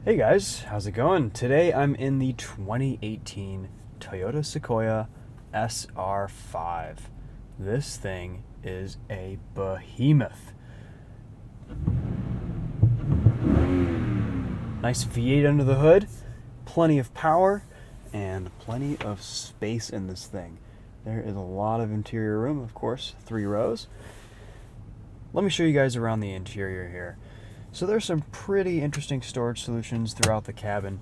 Hey guys, how's it going? Today I'm in the 2018 Toyota Sequoia SR5. This thing is a behemoth. Nice V8 under the hood, plenty of power, and plenty of space in this thing. There is a lot of interior room, of course, 3 rows. Let me show you guys around the interior here. So there's some pretty interesting storage solutions throughout the cabin.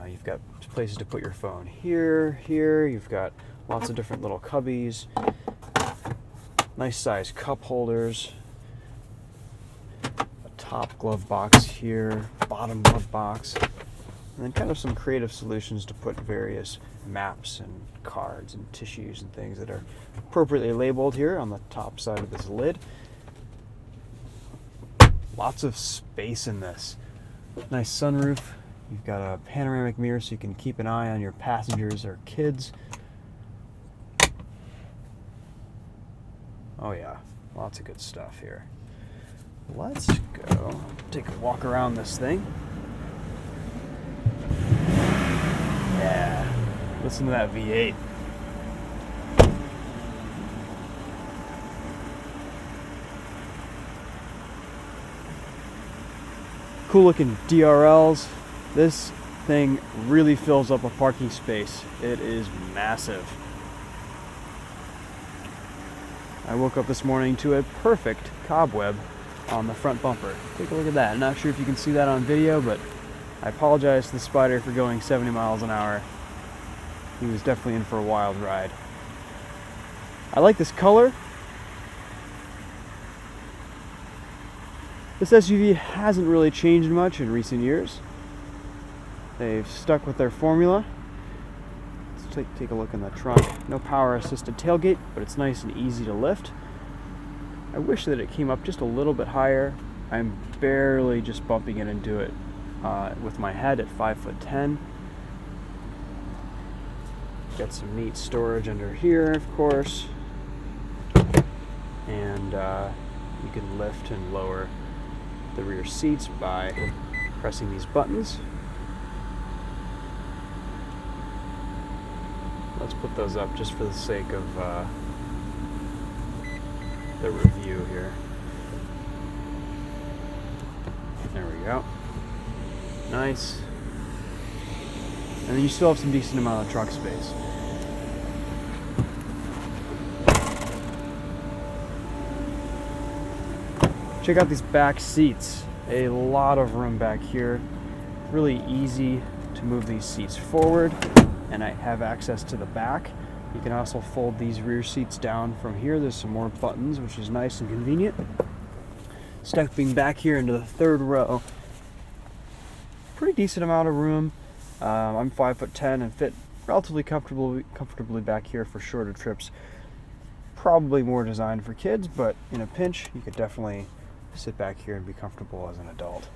You've got places to put your phone here, you've got lots of different little cubbies, nice size cup holders, a top glove box here, bottom glove box, and then kind of some creative solutions to put various maps and cards and tissues and things that are appropriately labeled here on the top side of this lid. Lots of space in this. Nice sunroof. You've got a panoramic mirror so you can keep an eye on your passengers or kids. Oh yeah, lots of good stuff here. Let's go take a walk around this thing. Yeah, listen to that V8. Cool looking DRLs. This thing really fills up a parking space. It is massive. I woke up this morning to a perfect cobweb on the front bumper. Take a look at that. I'm not sure if you can see that on video, but I apologize to the Spider for going 70 miles an hour. He was definitely in for a wild ride. I like this color. This SUV hasn't really changed much in recent years. They've stuck with their formula. Let's take a look in the trunk. No power assisted tailgate, but it's nice and easy to lift. I wish that it came up just a little bit higher. I'm barely just bumping it into it with my head at 5'10". Got some neat storage under here, of course. And you can lift and lower the rear seats by pressing these buttons. Let's put those up just for the sake of the review here. There we go. Nice. And then you still have some decent amount of trunk space. Check out these back seats. A lot of room back here. Really easy to move these seats forward, and I have access to the back. You can also fold these rear seats down from here. There's some more buttons, which is nice and convenient. Stepping back here into the 3rd row. Pretty decent amount of room. I'm 5'10" and fit relatively comfortably back here for shorter trips. Probably more designed for kids, but in a pinch, you could definitely sit back here and be comfortable as an adult.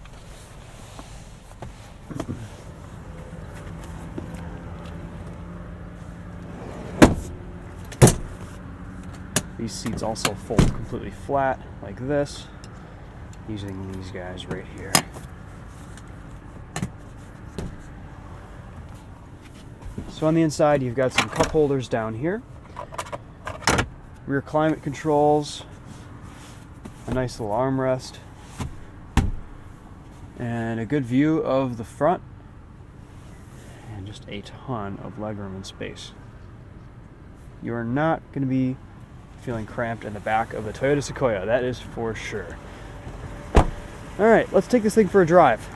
These seats also fold completely flat like this, using these guys right here. So on the inside, you've got some cup holders down here, rear climate controls, a nice little armrest, and a good view of the front, and just a ton of legroom and space. You are not going to be feeling cramped in the back of the Toyota Sequoia, that is for sure. Alright, let's take this thing for a drive.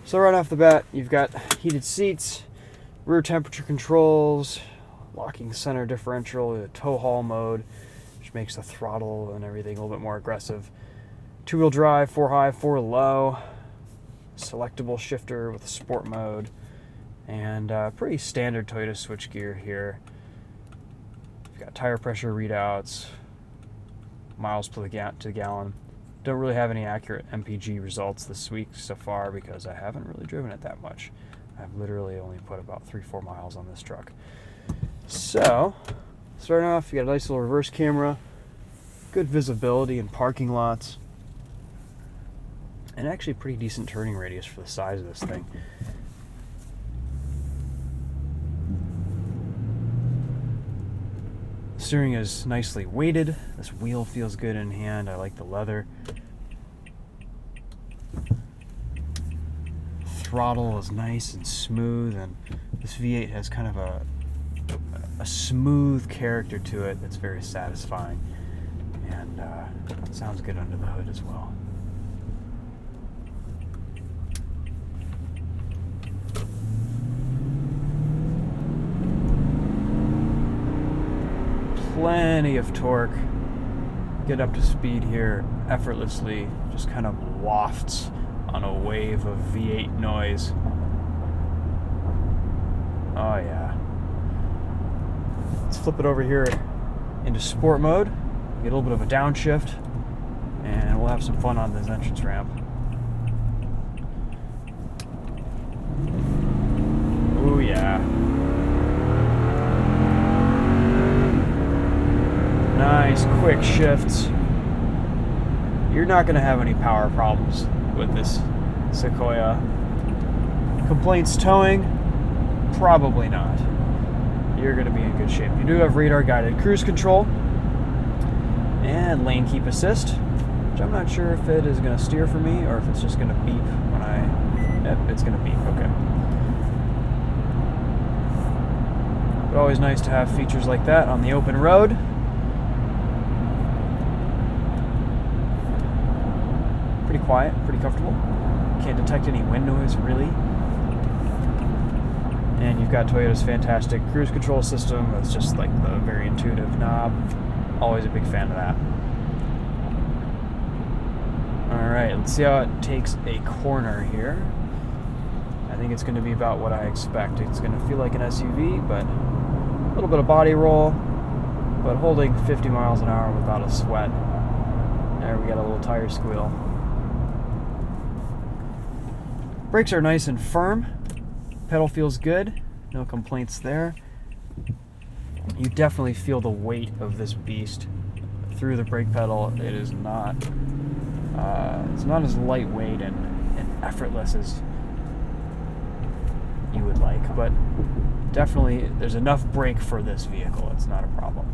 So right off the bat, you've got heated seats, rear temperature controls, locking center differential, tow haul mode, which makes the throttle and everything a little bit more aggressive. 2-wheel drive, 4 high, 4 low, selectable shifter with sport mode, and pretty standard Toyota switchgear here. You've got tire pressure readouts, miles to the gallon. Don't really have any accurate MPG results this week so far because I haven't really driven it that much. I've literally only put about 3-4 miles on this truck. So Starting off, you got a nice little reverse camera, good visibility in parking lots, and actually pretty decent turning radius for the size of this thing. Steering is nicely weighted. This wheel feels good in hand. I like the leather. Throttle is nice and smooth, and this V8 has kind of a smooth character to it that's very satisfying, and sounds good under the hood as well. Plenty of torque. Get up to speed here effortlessly, just kind of wafts on a wave of V8 noise. Oh yeah. Let's flip it over here into sport mode, get a little bit of a downshift, and we'll have some fun on this entrance ramp. Oh yeah. Nice quick shifts. You're not going to have any power problems with this Sequoia. Complaints towing? Probably not. You're going to be in good shape. You do have radar guided cruise control and lane keep assist, which I'm not sure if it is going to steer for me or if it's just going to beep when Yep, it's going to beep. Okay. But always nice to have features like that on the open road. Pretty quiet, pretty comfortable. Can't detect any wind noise, really. And you've got Toyota's fantastic cruise control system. It's just like the very intuitive knob. Always a big fan of that. Alright, let's see how it takes a corner here. I think it's going to be about what I expect. It's going to feel like an SUV, but a little bit of body roll, but holding 50 miles an hour without a sweat. There, we got a little tire squeal. Brakes are nice and firm. Pedal feels good. No complaints there. You definitely feel the weight of this beast through the brake pedal. It is not. It's not as lightweight and effortless as you would like, but definitely there's enough brake for this vehicle. It's not a problem.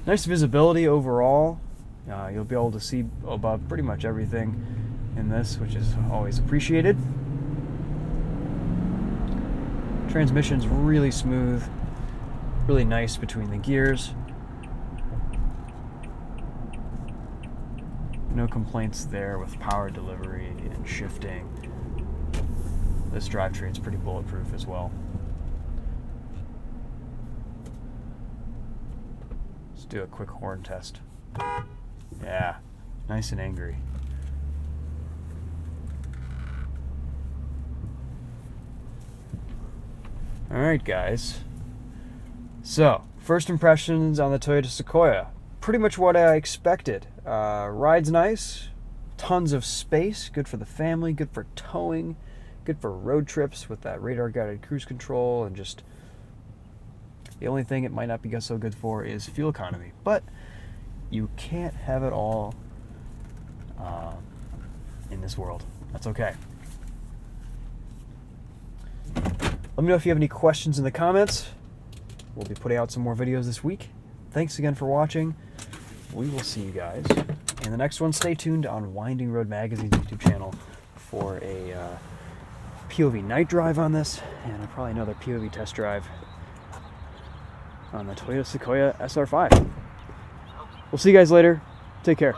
Nice visibility overall. You'll be able to see above pretty much everything in this, which is always appreciated. Transmission's really smooth, really nice between the gears. No complaints there with power delivery and shifting. This drivetrain's pretty bulletproof as well. Let's do a quick horn test. Yeah, nice and angry. Alright guys, so first impressions on the Toyota Sequoia. Pretty much what I expected. Ride's nice, tons of space, good for the family, good for towing, good for road trips with that radar guided cruise control, and just the only thing it might not be so good for is fuel economy. But you can't have it all in this world. That's okay. Let me know if you have any questions in the comments. We'll be putting out some more videos this week. Thanks again for watching. We will see you guys in the next one. Stay tuned on Winding Road Magazine's YouTube channel for a POV night drive on this, and probably another POV test drive on the Toyota Sequoia SR5. We'll see you guys later. Take care.